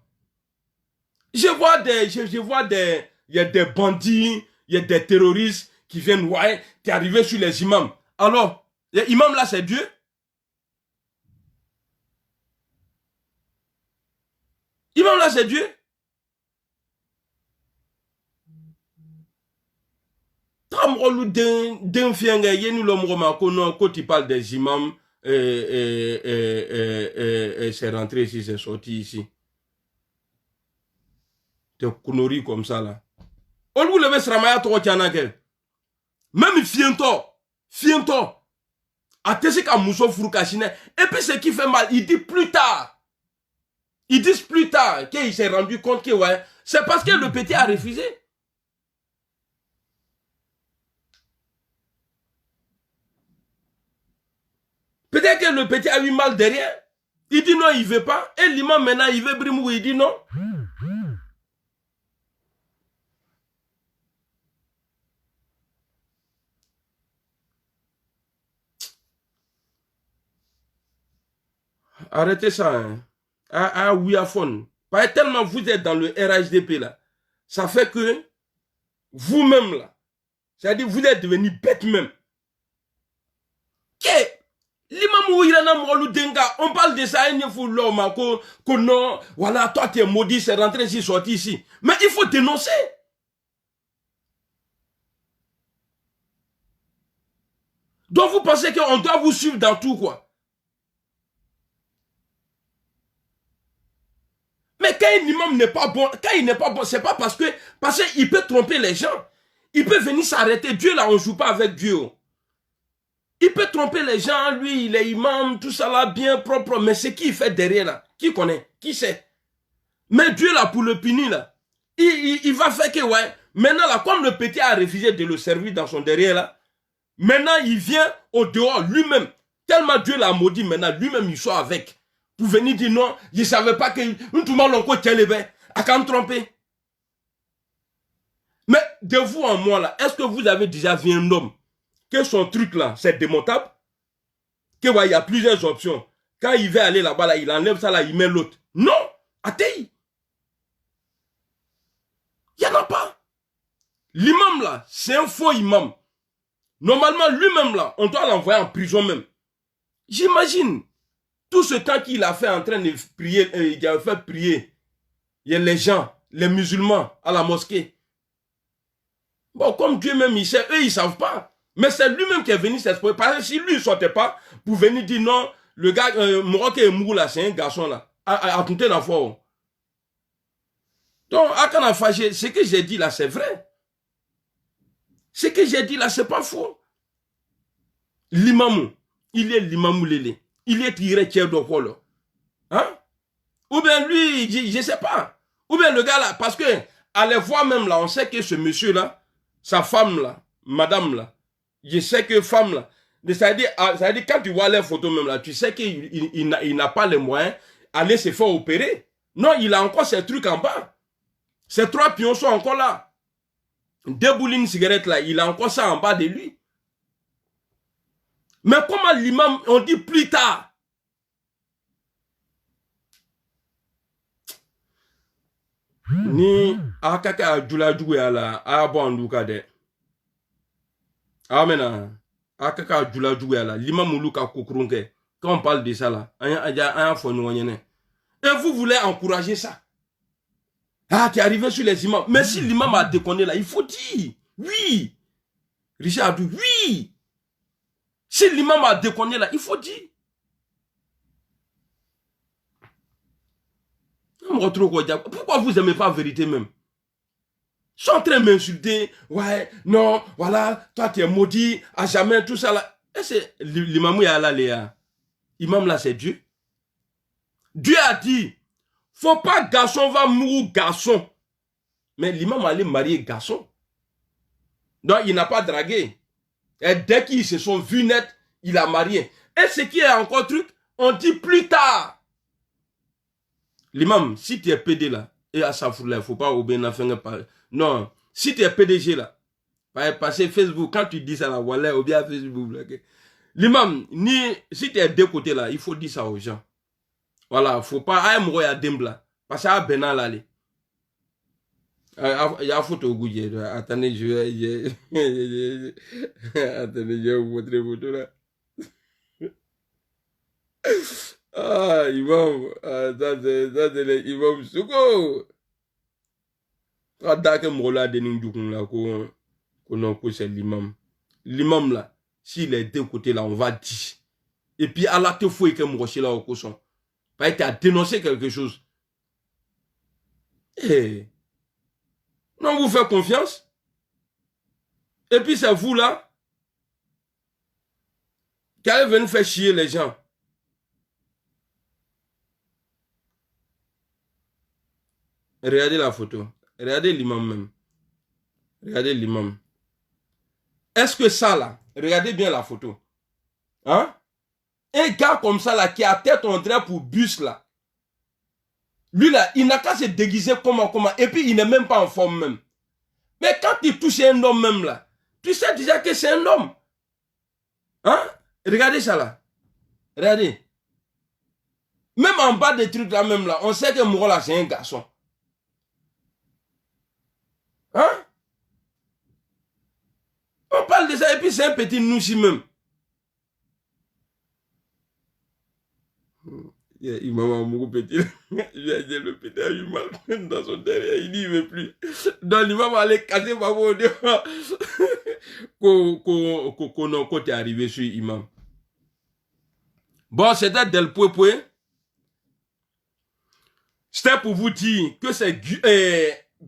Je vois il y a des bandits, il y a des terroristes qui viennent, ouais, qui arrivent sur les imams. Alors, les imams là, c'est Dieu? Imam là, c'est Dieu? D'un fienge, yeni l'homme quand il parle des imams, c'est rentré ici, c'est sorti ici. Des conneries comme ça là. On vous levez Sramaya toi qui en a quel. Même fiento. A tesi ka mousso fourkachine. Et puis ce qui fait mal, il dit plus tard. Ils disent plus tard qu'il s'est rendu compte que ouais, c'est parce que le petit a refusé. Peut-être que le petit a eu mal derrière. Il dit non, il ne veut pas. Et l'imam maintenant, il veut Brimou, il dit non. Arrêtez ça. Hein. Oui, à fond. Pas tellement vous êtes dans le RHDP là. Ça fait que vous-même là, c'est-à-dire vous êtes devenus bêtes même. On parle de ça, que non, voilà, toi tu es maudit, c'est rentré ici, sorti ici. Mais il faut dénoncer. Donc vous pensez qu'on doit vous suivre dans tout quoi? Mais quand un imam n'est pas bon, c'est pas parce qu'il peut tromper les gens. Il peut venir s'arrêter. Dieu là, on ne joue pas avec Dieu. Il peut tromper les gens, lui, il est imam, tout ça là, bien propre. Mais c'est qui il fait derrière là? Qui connaît? Qui sait? Mais Dieu là, pour le punir là, il va faire que, ouais, maintenant là, comme le petit a refusé de le servir dans son derrière là, maintenant il vient au dehors lui-même. Tellement Dieu l'a maudit, maintenant lui-même il sort avec. Pour venir dire non, je ne savais pas que tout le monde encore tient les bains. À quand me tromper? Mais de vous en moi là, est-ce que vous avez déjà vu un homme que son truc là, c'est démontable? Que ouais, il y a plusieurs options. Quand il veut aller là-bas, là, il enlève ça là, il met l'autre. Non! Athée! Il n'y en a pas. L'imam là, c'est un faux imam. Normalement, lui-même là, on doit l'envoyer en prison même. J'imagine. Tout ce temps qu'il a fait en train de prier, il a fait prier. Il y a les gens, les musulmans à la mosquée. Bon, comme Dieu même, il sait, eux, ils ne savent pas. Mais c'est lui-même qui est venu s'exposer. Parce que si lui, il ne sortait pas, pour venir dire non, le gars, Morok et Mou là, c'est un garçon là. À tout la fois. Donc, à quand fâché, ce que j'ai dit là, c'est vrai. Ce que j'ai dit là, c'est pas faux. L'imam, il est l'imam lélé. Il est tiré tiers de polo. Hein? Ou bien lui, je ne sais pas. Ou bien le gars là, parce que à les voir même là, on sait que ce monsieur là, sa femme là, madame là, je sais que femme là, c'est-à-dire quand tu vois les photos même là, tu sais qu'il n'a pas les moyens d'aller se faire opérer. Non, il a encore ses trucs en bas. Ces 3 pions sont encore là. 2 boulines cigarettes là, il a encore ça en bas de lui. Mais comment l'imam, on dit plus tard. Ni akaka jula juwe ala abonduka de. Amena. Akaka jula juwe ala l'imam luka kukrunke. Quand on parle de ça là, et vous voulez encourager ça. Ah, tu es arrivé sur les imams. Mais si l'imam a déconné là, il faut dire. Oui. Richard a dit oui. Si l'imam a déconné là, il faut dire. Pourquoi vous n'aimez pas la vérité même? Ils sont en train de m'insulter. Ouais, non, voilà, toi tu es maudit, à jamais, tout ça là. Et c'est l'imam là, l'imam là c'est Dieu. Dieu a dit, faut pas garçon va mourir garçon. Mais l'imam allait marier garçon. Donc il n'a pas dragué. Et dès qu'ils se sont vus net, il a marié. Et ce qui est encore truc, on dit plus tard. L'imam, si tu es PD là, et à sa foule, il ne faut pas oublier non, si tu es PDG là, passer Facebook, quand tu dis ça là, voilà, ou bien Facebook là. Okay. L'imam, si tu es de côté là, il faut dire ça aux gens. Voilà, il ne faut pas, il y a Dembla, parce que Benan là, il y a une photo au goût. Attendez, attendez, je vais vous montrer la photo là. Ah, imam, ça c'est l'imam Souko. Quand Mola Dening Dukun là, qu'on c'est l'imam. L'imam là, s'il est de côté là, on va dire. Et puis à la te fouille que Mroché là au cochon. Pas été à dénoncer quelque chose. Eh. Non, vous faites confiance. Et puis c'est vous là qui allez venir faire chier les gens. Regardez la photo. Regardez l'imam même. Regardez l'imam. Est-ce que ça là, regardez bien la photo. Hein? Un gars comme ça là, qui a tête en train pour bus là. Lui là, il n'a qu'à se déguiser comment. Et puis il n'est même pas en forme même. Mais quand il touche un homme même là, tu sais déjà que c'est un homme. Hein? Regardez ça là. Regardez. Même en bas des trucs là même là, on sait que Mourola c'est un garçon. Hein? On parle de ça et puis c'est un petit nouchi même. Il m'a amoureux petit. Le petit a eu mal dans son derrière. Il dit il ne veut plus. Donc il va aller casser ma voix. Quand tu es arrivé sur l'imam. Bon, c'était Del Poué. C'était pour vous dire que c'est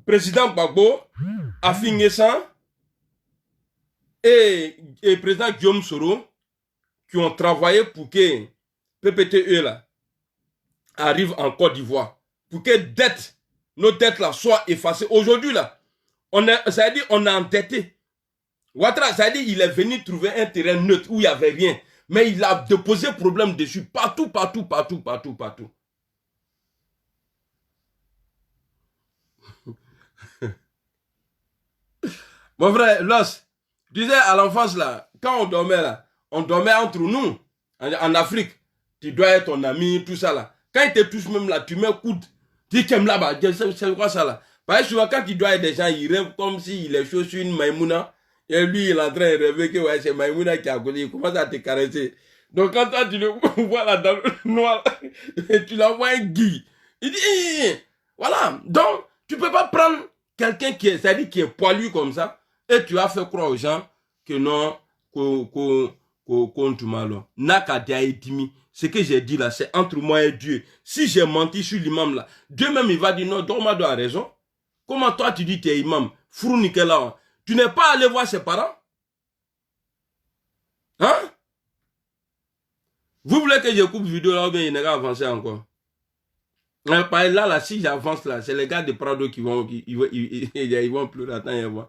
président Gbagbo, Afin ça et président Guillaume Soro qui ont travaillé pour que PPTE là arrive en Côte d'Ivoire. Pour que nos dettes là soient effacées. Aujourd'hui là, ça veut dire on est endetté. Ouattara, ça veut dire il est venu trouver un terrain neutre où il n'y avait rien. Mais il a déposé problème dessus partout. Mon frère, Los, tu disais à l'enfance là, quand on dormait là, on dormait entre nous, en Afrique. Tu dois être ton ami, tout ça là. Quand il te touche même là, tu mets coude. Tu dis qu'aime là-bas, c'est quoi ça là? Parce que souvent quand il doit être des gens, il rêve comme s'il est chaud sur une Maïmouna. Et lui, il est en train de rêver que ouais, c'est Maïmouna qui a collé. Il commence à te caresser. Donc quand toi, tu le vois là dans le noir, tu l'envoies un guy. Il dit, voilà. Donc, tu peux pas prendre quelqu'un qui est, c'est-à-dire qui est poilu comme ça, et tu as fait croire aux gens que non, qu'on te malo. Nakadia et Dimi. Ce que j'ai dit là, c'est entre moi et Dieu. Si j'ai menti sur l'imam là, Dieu même il va dire non, Dormado a raison. Comment toi tu dis tu es imam? Frou Nicolas. Tu n'es pas allé voir ses parents? Hein? Vous voulez que je coupe vidéo là ou bien il n'est pas avancé encore? Là, si j'avance là, c'est les gars de Prado qui vont, ils vont pleurer. Attends, ils vont.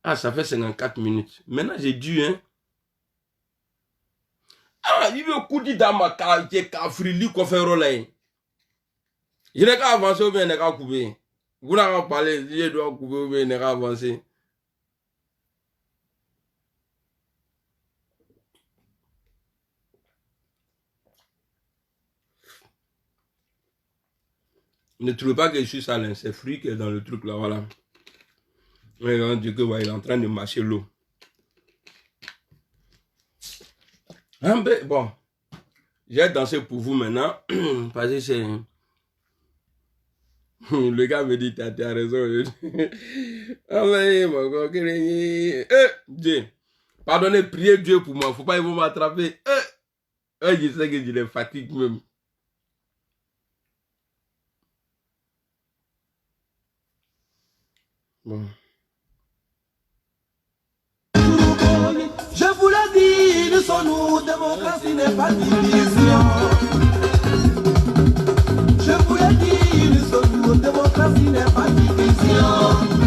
Ah, ça fait 54 minutes. Maintenant, j'ai dû, hein. Ah, il veut couper dans ma qualité, kafrili, qu'on fait rôle. Je n'ai qu'à avancer ou bien il n'est qu'à couper. Vous n'avez pas parlé, je dois couper ou bien il n'est qu'à avancer. Ne trouvez pas que je suis salin, c'est fruit qui est dans le truc là, voilà. Et on dit que ouais, il est en train de mâcher l'eau. Hein, ben, bon, j'ai dansé pour vous maintenant, parce que c'est... Le gars me dit, t'as raison. Dieu, pardonnez, priez Dieu pour moi. Faut pas, ils vont m'attraper. Je sais que je les fatigue même. Bon. Je vous l'ai dit, nous sommes nous, démocratie n'est pas division. Je vous l'ai dit, nous sommes nous, démocratie n'est pas division.